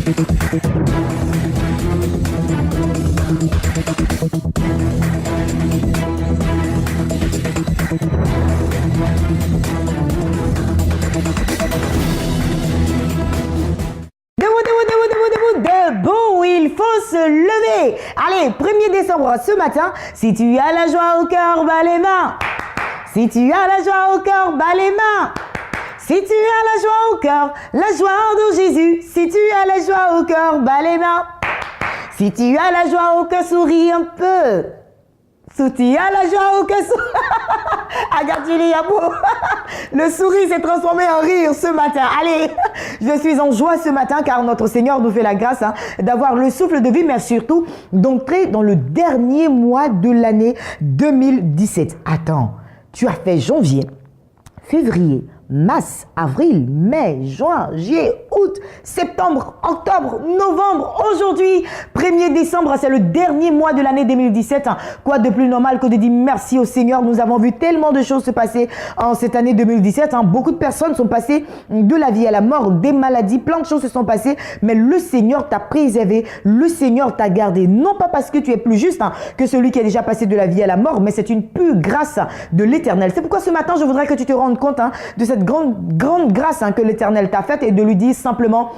Debout, il faut se lever. Allez, 1er décembre, ce matin, si tu as la joie au cœur, bas les mains. Si tu as la joie au cœur, bas les mains. Si tu as la joie au cœur, la joie de Jésus. Si tu as la joie au cœur, bas les mains. Si tu as la joie au cœur, souris un peu. Si tu as la joie au cœur, le sourire s'est transformé en rire ce matin. Allez, je suis en joie ce matin car notre Seigneur nous fait la grâce d'avoir le souffle de vie, mais surtout d'entrer dans le dernier mois de l'année 2017. Attends, tu as fait janvier, février, mars, avril, mai, juin, juillet, août, septembre, octobre, novembre. Aujourd'hui, 1er décembre, c'est le dernier mois de l'année 2017. Quoi de plus normal que de dire merci au Seigneur. Nous avons vu tellement de choses se passer en cette année 2017. Beaucoup de personnes sont passées de la vie à la mort, des maladies, plein de choses se sont passées. Mais le Seigneur t'a préservé, le Seigneur t'a gardé. Non pas parce que tu es plus juste que celui qui est déjà passé de la vie à la mort, mais c'est une pure grâce de l'Éternel. C'est pourquoi ce matin, je voudrais que tu te rendes compte de cette grande grâce que l'Éternel t'a faite et de lui dire simplement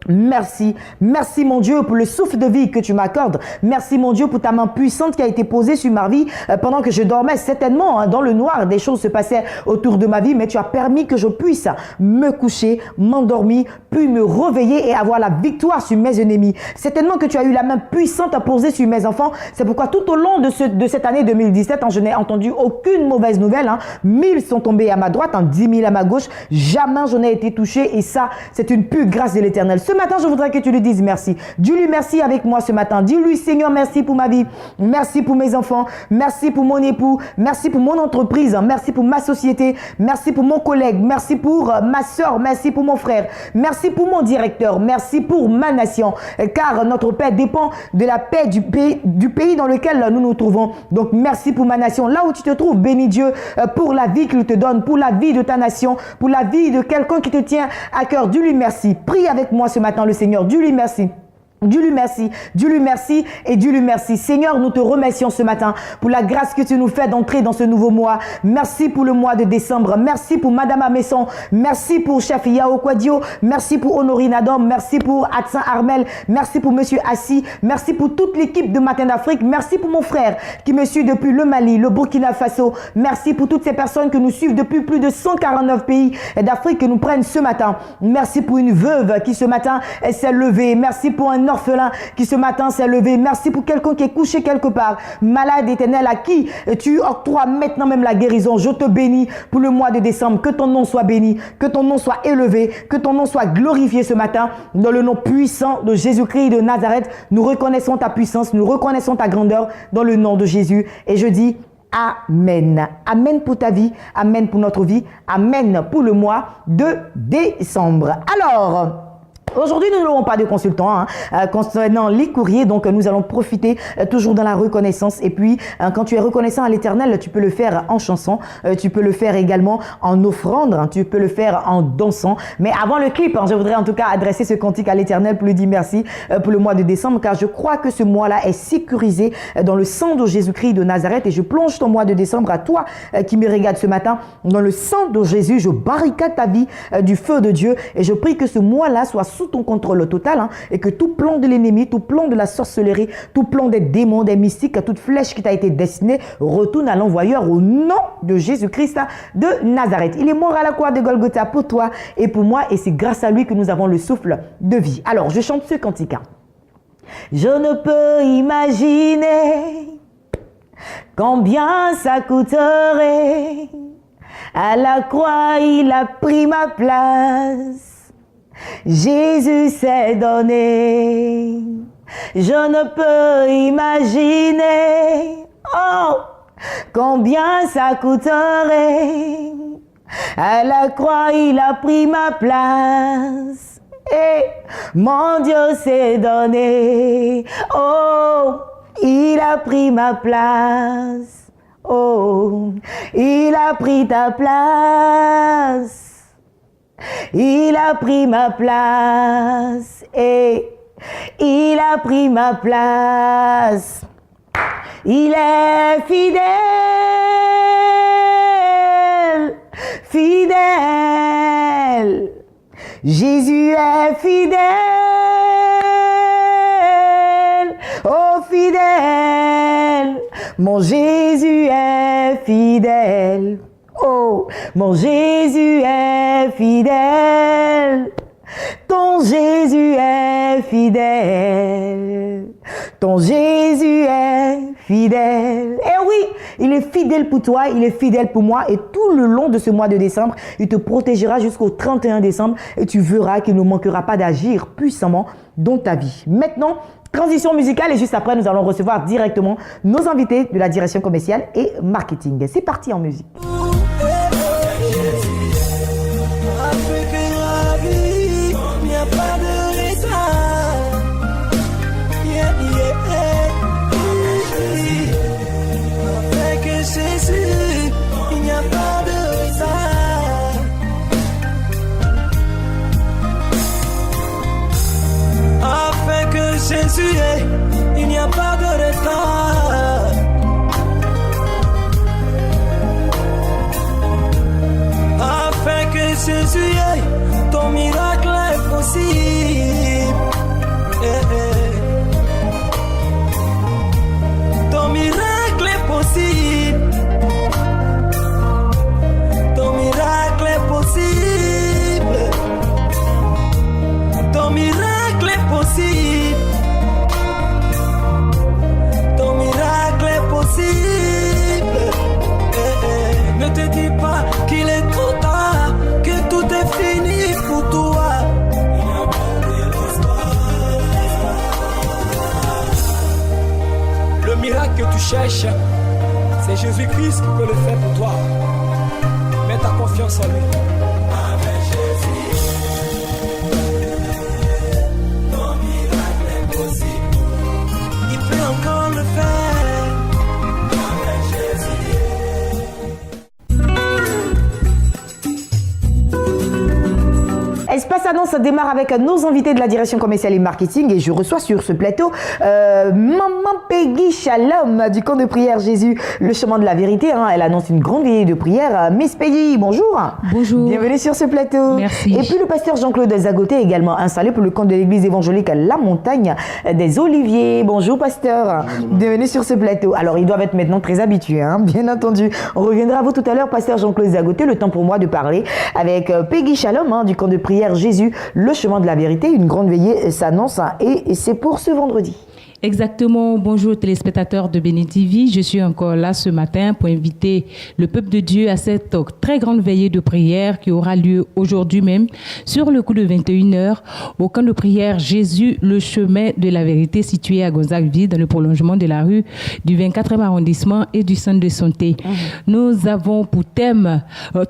merci. Merci mon Dieu pour le souffle de vie que tu m'accordes. Merci mon Dieu pour ta main puissante qui a été posée sur ma vie pendant que je dormais. Certainement dans le noir, des choses se passaient autour de ma vie, mais tu as permis que je puisse me coucher, m'endormir, puis me réveiller et avoir la victoire sur mes ennemis. Certainement que tu as eu la main puissante à poser sur mes enfants. C'est pourquoi tout au long de cette année 2017, je n'ai entendu aucune mauvaise nouvelle. 1000 sont tombés à ma droite, 10 000 à ma gauche. Jamais je n'ai été touché et ça, c'est une pure grâce de l'Éternel. Ce matin, je voudrais que tu lui dises merci. Dis-lui merci avec moi ce matin. Dis-lui, Seigneur, merci pour ma vie. Merci pour mes enfants. Merci pour mon époux. Merci pour mon entreprise. Merci pour ma société. Merci pour mon collègue. Merci pour ma soeur. Merci pour mon frère. Merci pour mon directeur. Merci pour ma nation. Car notre paix dépend de la paix du pays dans lequel nous nous trouvons. Donc, merci pour ma nation. Là où tu te trouves, bénis Dieu pour la vie qu'il te donne, pour la vie de ta nation, pour la vie de quelqu'un qui te tient à cœur. Dis-lui merci. Prie avec moi ce matin le Seigneur. Dis-lui merci. Dis-lui merci, dis-lui merci et dis-lui merci. Seigneur, nous te remercions ce matin pour la grâce que tu nous fais d'entrer dans ce nouveau mois. Merci pour le mois de décembre. Merci pour Madame Amesson. Merci pour Chef Yao Kwadio. Merci pour Honorine Adam. Merci pour Adsin Armel. Merci pour Monsieur Assi. Merci pour toute l'équipe de Matin d'Afrique. Merci pour mon frère qui me suit depuis le Mali, le Burkina Faso. Merci pour toutes ces personnes que nous suivent depuis plus de 149 pays d'Afrique que nous prennent ce matin. Merci pour une veuve qui ce matin s'est levée. Merci pour un orphelin qui ce matin s'est levé. Merci pour quelqu'un qui est couché quelque part, malade, Éternel, à qui tu octroies maintenant même la guérison. Je te bénis pour le mois de décembre. Que ton nom soit béni, que ton nom soit élevé, que ton nom soit glorifié ce matin. Dans le nom puissant de Jésus-Christ de Nazareth, nous reconnaissons ta puissance, nous reconnaissons ta grandeur dans le nom de Jésus. Et je dis Amen. Amen pour ta vie, Amen pour notre vie, Amen pour le mois de décembre. Alors, aujourd'hui, nous n'aurons pas de consultant concernant les courriers, donc nous allons profiter toujours dans la reconnaissance. Et puis, quand tu es reconnaissant à l'Éternel, tu peux le faire en chanson, tu peux le faire également en offrande, tu peux le faire en dansant. Mais avant le clip, je voudrais en tout cas adresser ce cantique à l'Éternel pour lui dire merci pour le mois de décembre, car je crois que ce mois-là est sécurisé dans le sang de Jésus-Christ de Nazareth. Et je plonge ton mois de décembre à toi qui me regarde ce matin dans le sang de Jésus. Je barricade ta vie du feu de Dieu et je prie que ce mois-là soit sous ton contrôle total et que tout plan de l'ennemi, tout plan de la sorcellerie, tout plan des démons, des mystiques, toute flèche qui t'a été destinée retourne à l'envoyeur au nom de Jésus-Christ de Nazareth. Il est mort à la croix de Golgotha pour toi et pour moi et c'est grâce à lui que nous avons le souffle de vie. Alors, je chante ce cantique. Je ne peux imaginer combien ça coûterait. À la croix, il a pris ma place. Jésus s'est donné. Je ne peux imaginer combien ça coûterait. À la croix, il a pris ma place. Et mon Dieu s'est donné. Oh, il a pris ma place. Oh, il a pris ta place. Il a pris ma place. Et il a pris ma place. Il est fidèle, fidèle. Jésus est fidèle, oh fidèle. Mon Jésus est fidèle, oh mon Jésus est fidèle. Ton Jésus est fidèle. Ton Jésus est fidèle. Eh oui, il est fidèle pour toi, il est fidèle pour moi. Et tout le long de ce mois de décembre, il te protégera jusqu'au 31 décembre. Et tu verras qu'il ne manquera pas d'agir puissamment dans ta vie. Maintenant, transition musicale. Et juste après, nous allons recevoir directement nos invités de la direction commerciale et marketing. C'est parti en musique. Jésus, il n'y a pas de retard. Afin que Jésus, ton miracle est possible. Ton miracle est possible. Ton miracle est possible. Ton miracle est possible. Ne te dis pas qu'il est trop tard, que tout est fini pour toi. Le miracle que tu cherches, c'est Jésus-Christ qui peut le faire pour toi. Mets ta confiance en lui. Avec Jésus, ton miracle est possible. Il peut encore le faire. Espace Annonce démarre avec nos invités de la direction commerciale et marketing et je reçois sur ce plateau Maman Peggy Shalom du camp de prière Jésus, le chemin de la vérité. Elle annonce une grande veillée de prière. Miss Peggy, bonjour. Bonjour. Bienvenue sur ce plateau. Merci. Et puis le pasteur Jean-Claude Zagoté également installé pour le camp de l'église évangélique La Montagne des Oliviers. Bonjour pasteur. Bonjour. Bienvenue sur ce plateau. Alors ils doivent être maintenant très habitués, bien entendu. On reviendra à vous tout à l'heure, pasteur Jean-Claude Zagoté. Le temps pour moi de parler avec Peggy Shalom du camp de prière Jésus, le chemin de la vérité. Une grande veillée s'annonce et c'est pour ce vendredi. Exactement. Bonjour téléspectateurs de Béni TV. Je suis encore là ce matin pour inviter le peuple de Dieu à cette très grande veillée de prière qui aura lieu aujourd'hui même sur le coup de 21h au camp de prière Jésus, le chemin de la vérité situé à Gonzague-Ville dans le prolongement de la rue du 24e arrondissement et du centre de santé. Nous avons pour thème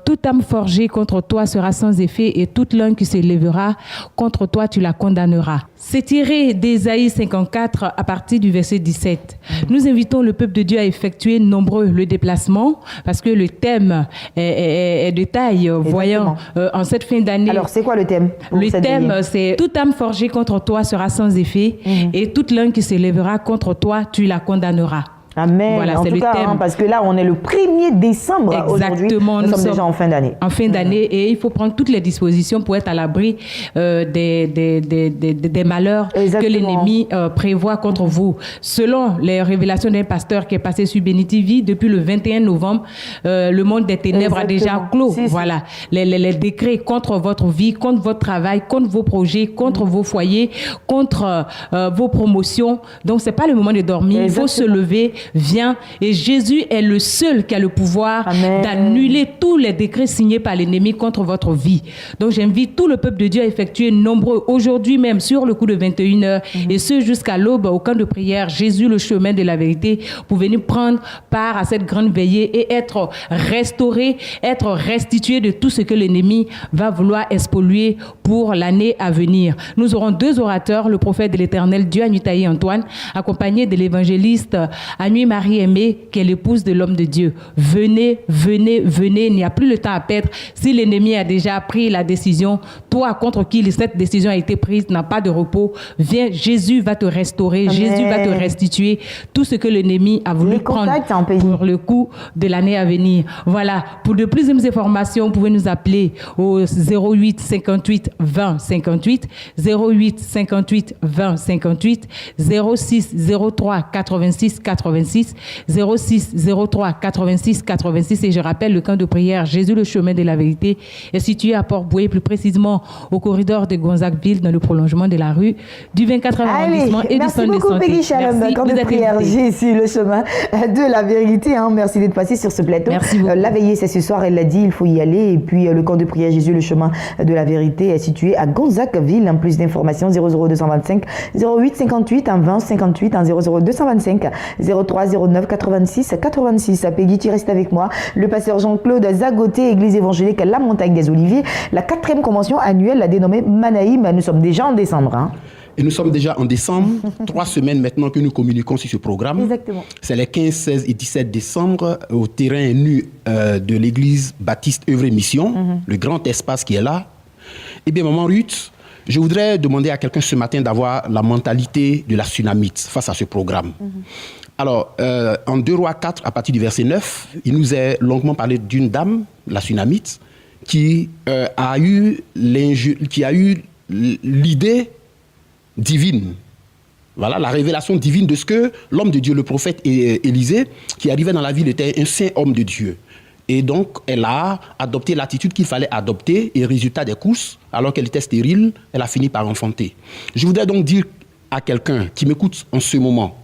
toute âme forgée contre toi sera sans effet et toute langue qui se lèvera contre toi tu la condamneras. C'est tiré d'Ésaïe 54 à partir du verset 17. Nous invitons le peuple de Dieu à effectuer nombreux le déplacement parce que le thème est de taille, voyant en cette fin d'année. Alors, c'est quoi le thème? Le thème, c'est « Toute âme forgée contre toi sera sans effet et toute langue qui se lèvera contre toi, tu la condamneras. » Amen. Voilà, en c'est tout le cas, thème. Parce que là, on est le 1er décembre aujourd'hui. Nous sommes déjà en fin d'année. En fin d'année et il faut prendre toutes les dispositions pour être à l'abri des malheurs que l'ennemi prévoit contre vous. Selon les révélations d'un pasteur qui est passé sur Béni TV, depuis le 21 novembre, le monde des ténèbres a déjà clos. Voilà. Les décrets contre votre vie, contre votre travail, contre vos projets, contre vos foyers, contre vos promotions. Donc, c'est pas le moment de dormir. Il faut se lever. Vient et Jésus est le seul qui a le pouvoir d'annuler tous les décrets signés par l'ennemi contre votre vie. Donc j'invite tout le peuple de Dieu à effectuer nombreux aujourd'hui même sur le coup de 21h et ce jusqu'à l'aube au camp de prière Jésus le chemin de la vérité pour venir prendre part à cette grande veillée et être restauré, être restitué de tout ce que l'ennemi va vouloir spolier pour l'année à venir. Nous aurons deux orateurs, le prophète de l'Éternel Dieu Anutaï Antoine, accompagné de l'évangéliste Anutaï nuit, Marie aimée, qui est l'épouse de l'homme de Dieu. Venez, venez, venez. Il n'y a plus le temps à perdre. Si l'ennemi a déjà pris la décision, toi contre qui cette décision a été prise n'a pas de repos. Viens, Jésus va te restaurer. Amen. Jésus va te restituer tout ce que l'ennemi a voulu prendre pour le coup de l'année à venir. Voilà. Pour de plus d'informations, vous pouvez nous appeler au 08 58 20 58, 08 58 20 58, 06 03 86 86, 06 03 86 86. Et je rappelle, le camp de prière Jésus le chemin de la vérité est situé à Port-Bouët, plus précisément au corridor de Gonzague-Ville, dans le prolongement de la rue du 24e arrondissement et du centre de santé. Merci beaucoup, Peggy camp de prière Jésus le chemin de la vérité. Merci d'être passé sur ce plateau. Merci beaucoup. La veillée, c'est ce soir, elle l'a dit, il faut y aller. Et puis, le camp de prière Jésus le chemin de la vérité est situé à Gonzague-Ville. En plus d'informations, 00225 08 58 20 58 00225 03 09 86 86. Peggy, tu restes avec moi. Le pasteur Jean-Claude Zagoté, Église évangélique La Montagne des Oliviers, la 4e convention annuelle, la dénommée Manaïm. Nous sommes déjà en décembre. Et nous sommes déjà en décembre, 3 semaines maintenant que nous communiquons sur ce programme. Exactement. C'est les 15, 16 et 17 décembre au terrain nu de l'église Baptiste Œuvre et Mission, le grand espace qui est là. Eh bien, maman Ruth, je voudrais demander à quelqu'un ce matin d'avoir la mentalité de la Sunamite face à ce programme. Alors, en 2 Rois 4, à partir du verset 9, il nous est longuement parlé d'une dame, la Sunamite, qui a eu l'idée divine. Voilà, la révélation divine de ce que l'homme de Dieu, le prophète Élisée, qui arrivait dans la ville, était un saint homme de Dieu. Et donc, elle a adopté l'attitude qu'il fallait adopter, et résultat des courses, alors qu'elle était stérile, elle a fini par enfanter. Je voudrais donc dire à quelqu'un qui m'écoute en ce moment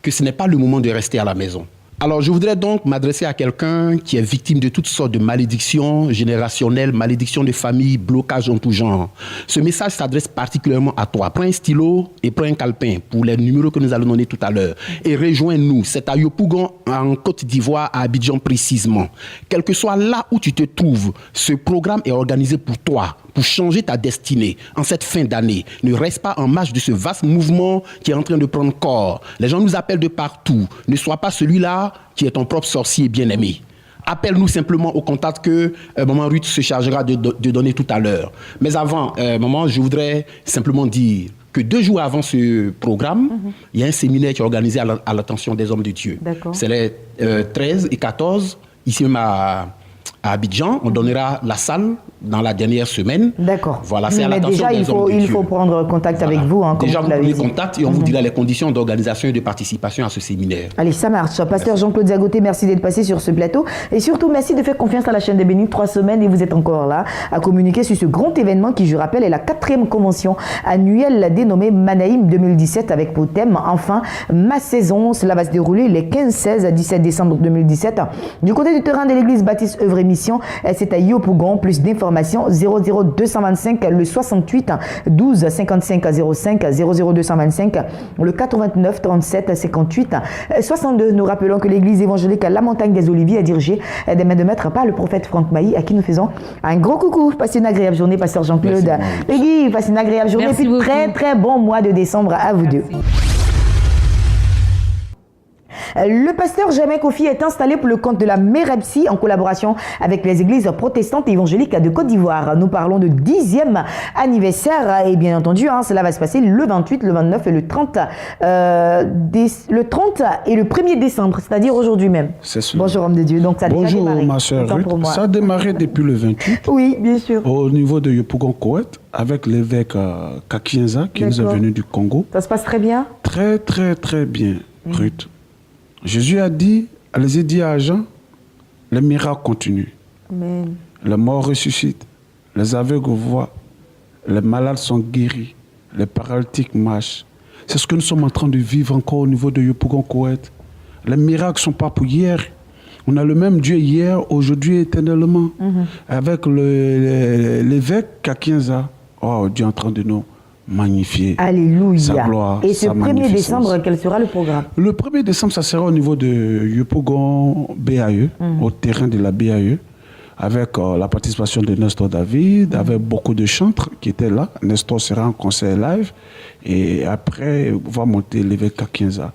que ce n'est pas le moment de rester à la maison. Alors, je voudrais donc m'adresser à quelqu'un qui est victime de toutes sortes de malédictions générationnelles, malédictions de famille, blocages en tout genre. Ce message s'adresse particulièrement à toi. Prends un stylo et prends un calepin pour les numéros que nous allons donner tout à l'heure. Et rejoins-nous. C'est à Yopougon, en Côte d'Ivoire, à Abidjan précisément. Quel que soit là où tu te trouves, ce programme est organisé pour toi, pour changer ta destinée en cette fin d'année. Ne reste pas en marge de ce vaste mouvement qui est en train de prendre corps. Les gens nous appellent de partout. Ne sois pas celui-là qui est ton propre sorcier bien-aimé. Appelle-nous simplement au contact que Maman Ruth se chargera de donner tout à l'heure. Mais avant, Maman, je voudrais simplement dire que 2 jours avant ce programme, il y a un séminaire qui est organisé à l'attention des hommes de Dieu. C'est les 13 et 14, ici même à Abidjan. On donnera la salle dans la dernière semaine. D'accord. Voilà, c'est à l'attention des hommes de Dieu. Il faut prendre contact avec vous. Déjà, vous prenez contact et on vous dira les conditions d'organisation et de participation à ce séminaire. Allez, ça marche. Pasteur Jean-Claude Zagoté, merci d'être passé sur ce plateau. Et surtout, merci de faire confiance à la chaîne des Bénis. 3 semaines et vous êtes encore là à communiquer sur ce grand événement qui, je rappelle, est la 4e convention annuelle dénommée Manaïm 2017 avec pour thème, enfin, ma saison. Cela va se dérouler les 15, 16 à 17 décembre 2017. Du côté du terrain de l'église Baptiste Œuvre et Mission, c'est à Yopougon. Plus d'informations, 00225 le 68 12 55 05 00225 le 89 37 58 62. Nous rappelons que l'église évangélique La Montagne des Oliviers est dirigée des mains de maître par le prophète Franck Mailly, à qui nous faisons un gros coucou. Passez une agréable journée, pasteur Jean-Claude. Peggy, passez une agréable journée. Merci et puis beaucoup. très très bon mois de décembre à vous deux. Le pasteur Germain Kofi est installé pour le compte de la Merepsi en collaboration avec les églises protestantes et évangéliques de Côte d'Ivoire. Nous parlons de 10e anniversaire et bien entendu, cela va se passer le 28, le 29 et le 30, le 30 et le 1er décembre, c'est-à-dire aujourd'hui même. C'est sûr. Bonjour homme de Dieu. Donc ça a déjà Bonjour démarré. ma soeur Autant pour Ruth. moi. Ça a démarré depuis le 28 Oui, bien sûr. au niveau de Yopougon-Koweït avec l'évêque Kakienza qui nous est D'accord. venu du Congo. Ça se passe très bien. Très très très bien, Ruth. Jésus a dit, allez-y dire à Jean, les miracles continuent. Amen. Les morts ressuscitent, les aveugles voient, les malades sont guéris, les paralytiques marchent. C'est ce que nous sommes en train de vivre encore au niveau de Yopougon-Koweït. Les miracles ne sont pas pour hier. On a le même Dieu hier, aujourd'hui et éternellement. Avec l'évêque Kakienza. Oh, Dieu est en train de nous magnifier. Alléluia. Sa gloire, et ce sa 1er magnificence. décembre, quel sera le programme? Le 1er décembre, ça sera au niveau de Yopougon BAE, au terrain de la BAE. avec la participation de Nestor David, avec beaucoup de chantres qui étaient là. Nestor sera en concert live et après va monter l'évêque Kakinza.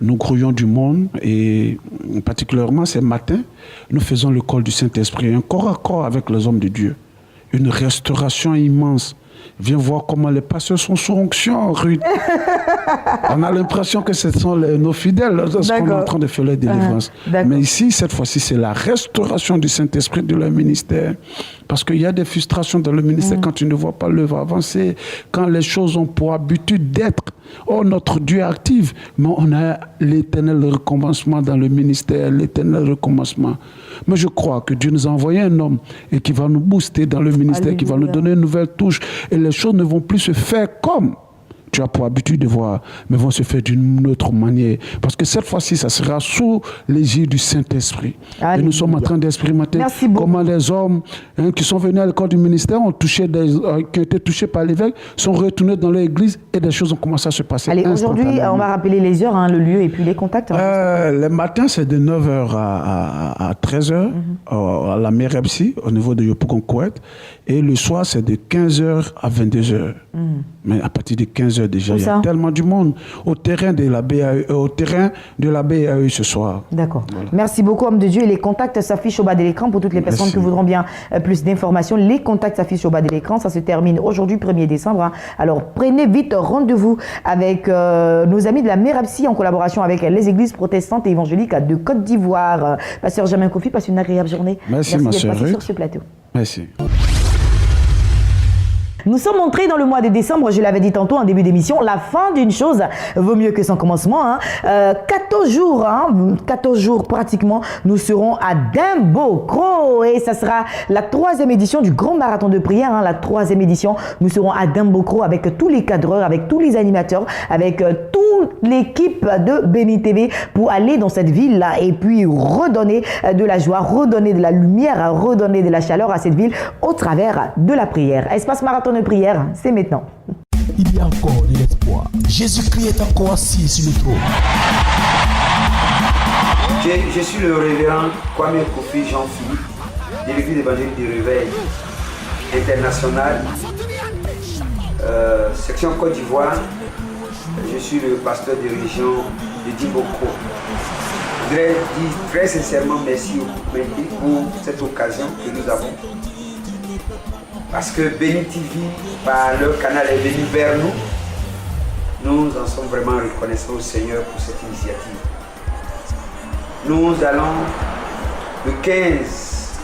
Nous grouillons du monde et particulièrement ces matins, nous faisons le col du Saint-Esprit, un corps à corps avec les hommes de Dieu. Une restauration immense. Viens voir comment les pasteurs sont sous onction, Ruth. On a l'impression que ce sont nos fidèles lorsqu'on est en train de faire la délivrance. Mais ici, cette fois-ci, c'est la restauration du Saint-Esprit de leur ministère. Parce qu'il y a des frustrations dans le ministère quand tu ne vois pas l'œuvre avancer, quand les choses ont pour habitude d'être. Oh, notre Dieu active, mais on a l'éternel recommencement dans le ministère, l'éternel recommencement. Mais je crois que Dieu nous a envoyé un homme et qui va nous booster dans le ministère, Alléluia. Qui va nous donner une nouvelle touche. Et les choses ne vont plus se faire comme tu as pour habitude de voir, mais vont se faire d'une autre manière. Parce que cette fois-ci, ça sera sous l'égide du Saint-Esprit. Et nous sommes en train d'expérimenter comment les hommes qui sont venus à l'école du ministère qui ont été touchés par l'évêque, sont retournés dans l'église et des choses ont commencé à se passer. Allez, aujourd'hui, on va rappeler les heures, le lieu et puis les contacts. Le matin, c'est de 9h à 13h à la Merepsi, au niveau de Yopougon-Kouet. Et le soir, c'est de 15h à 22h. Mais à partir de 15h déjà, il y a tellement du monde au terrain de la BAE ce soir. D'accord. Voilà. Merci beaucoup, homme de Dieu. Et les contacts s'affichent au bas de l'écran pour toutes les personnes qui voudront bien plus d'informations. Les contacts s'affichent au bas de l'écran. Ça se termine aujourd'hui, 1er décembre. Alors, prenez vite rendez-vous avec nos amis de la Merapsi en collaboration avec les églises protestantes et évangéliques de Côte d'Ivoire. Pasteur Germain Kofi, passe une agréable journée. Merci ma d'être passé sœur. sur ce plateau. Merci. Nous sommes entrés dans le mois de décembre, je l'avais dit tantôt en début d'émission, la fin d'une chose vaut mieux que son commencement. 14 jours pratiquement, nous serons à Dimbokro et ça sera la 3e édition du grand marathon de prière. La 3e édition, nous serons à Dimbokro avec tous les cadreurs, avec tous les animateurs, avec toute l'équipe de Béni TV pour aller dans cette ville-là et puis redonner de la joie, redonner de la lumière, redonner de la chaleur à cette ville au travers de la prière. Espace marathon de prière, c'est maintenant. Il y a encore de l'espoir. Jésus-Christ est encore assis sur le trône. Je suis le révérend Kwame Kofi Jean-Philippe de l'église évangélique du Réveil international, section Côte d'Ivoire. Je suis le pasteur de région de Dimbokro. Je voudrais dire très sincèrement merci au public pour cette occasion que nous avons. Parce que Béni TV, par leur canal, est venu vers nous. Nous en sommes vraiment reconnaissants au Seigneur pour cette initiative. Nous allons le 15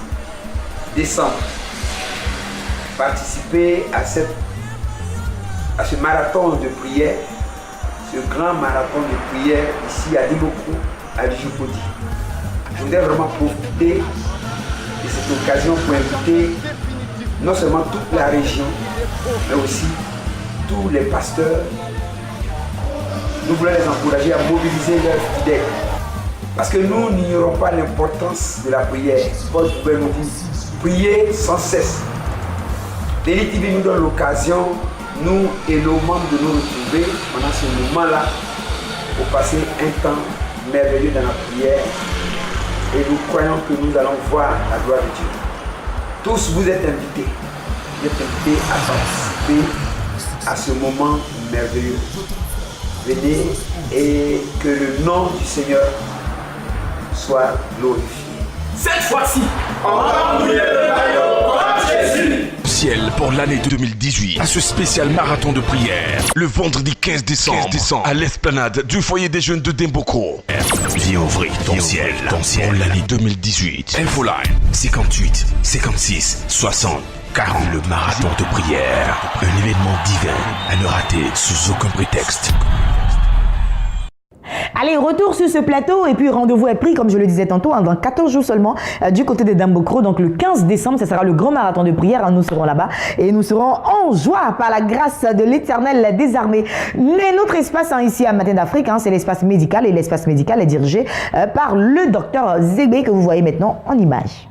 décembre participer à ce marathon de prière, ce grand marathon de prière ici à Dimbokro, à Bijopodi. Je voudrais vraiment profiter de cette occasion pour inviter non seulement toute la région, mais aussi tous les pasteurs. Nous voulons les encourager à mobiliser leurs fidèles. Parce que nous n'ignorons pas l'importance de la prière. Paul pouvait nous dire, priez sans cesse. Béni TV nous donne l'occasion, nous et nos membres, de nous retrouver pendant ce moment-là pour passer un temps merveilleux dans la prière. Et nous croyons que nous allons voir la gloire de Dieu. Tous vous êtes invités. Vous êtes invités à participer à ce moment merveilleux. Venez et que le nom du Seigneur soit glorifié. Cette fois-ci, on va mouiller le maillot comme Jésus. Ciel pour l'année 2018 à ce spécial marathon de prière le vendredi 15 décembre à l'esplanade du foyer des jeunes de Dimbokro. Viens ouvrir ton ciel pour l'année 2018. Infoline 58 56 60 40. Le marathon de prière, un événement divin à ne rater sous aucun prétexte. Allez, retour sur ce plateau et puis rendez-vous est pris, comme je le disais tantôt, dans 14 jours seulement du côté de Dimbokro. Donc le 15 décembre, ce sera le grand marathon de prière. Nous serons là-bas et nous serons en joie par la grâce de l'Éternel des armées. Notre espace ici à Matin d'Afrique, c'est l'espace médical et l'espace médical est dirigé par le docteur Zégbé que vous voyez maintenant en image.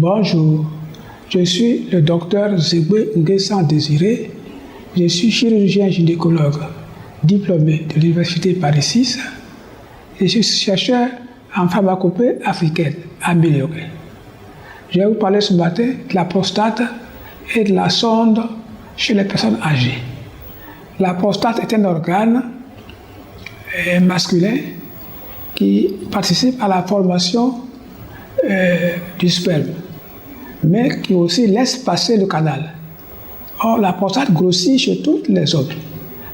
Bonjour, je suis le docteur Zegbe Nguessan Désiré. Je suis chirurgien gynécologue diplômé de l'Université Paris 6. Je suis chercheur en pharmacopée africaine améliorée. Je vais vous parler ce matin de la prostate et de la sonde chez les personnes âgées. La prostate est un organe masculin qui participe à la formation du sperme, mais qui aussi laisse passer le canal. Or, la prostate grossit chez tous les hommes.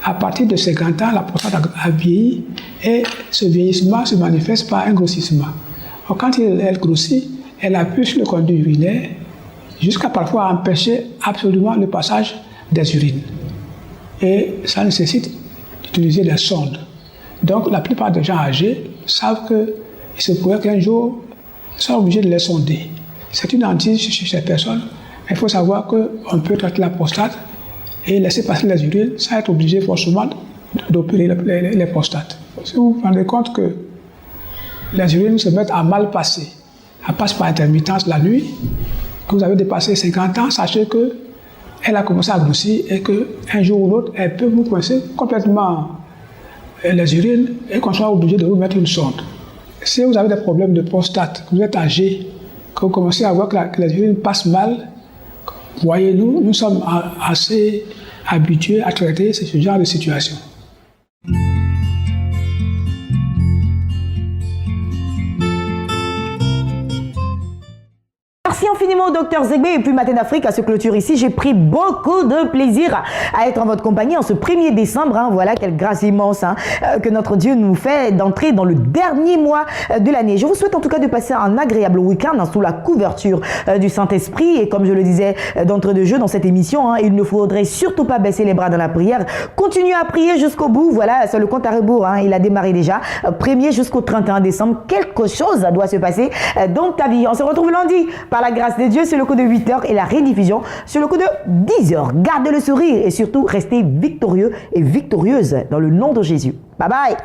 À partir de 50 ans, la prostate a vieilli et ce vieillissement se manifeste par un grossissement. Or, quand elle grossit, elle appuie sur le conduit urinaire jusqu'à parfois empêcher absolument le passage des urines. Et ça nécessite d'utiliser des sondes. Donc, la plupart des gens âgés savent qu'il se pourrait qu'un jour, ils soient obligés de les sonder. C'est une hantise chez ces personnes. Il faut savoir qu'on peut traiter la prostate et laisser passer les urines sans être obligé forcément d'opérer les prostates. Si vous vous rendez compte que les urines se mettent à mal passer, elles passent par intermittence la nuit, que vous avez dépassé 50 ans, sachez qu'elle a commencé à grossir et qu'un jour ou l'autre, elle peut vous coincer complètement les urines et qu'on soit obligé de vous mettre une sonde. Si vous avez des problèmes de prostate, que vous êtes âgé, que vous commencez à voir que les urines passent mal, voyez-nous, nous sommes assez habitués à traiter ce genre de situation. Merci infiniment au docteur Zegbe et puis Matin d'Afrique à ce clôture ici. J'ai pris beaucoup de plaisir à être en votre compagnie en ce 1er décembre. Voilà quelle grâce immense que notre Dieu nous fait d'entrer dans le dernier mois de l'année. Je vous souhaite en tout cas de passer un agréable week-end sous la couverture du Saint-Esprit. Et comme je le disais d'entrée de jeu dans cette émission, il ne faudrait surtout pas baisser les bras dans la prière. Continuez à prier jusqu'au bout. Voilà, c'est le compte à rebours. Il a démarré déjà. 1er jusqu'au 31 décembre. Quelque chose doit se passer dans ta vie. On se retrouve lundi par la grâce de Dieu sur le coup de 8h et la rediffusion sur le coup de 10h. Gardez le sourire et surtout restez victorieux et victorieuse dans le nom de Jésus. Bye bye.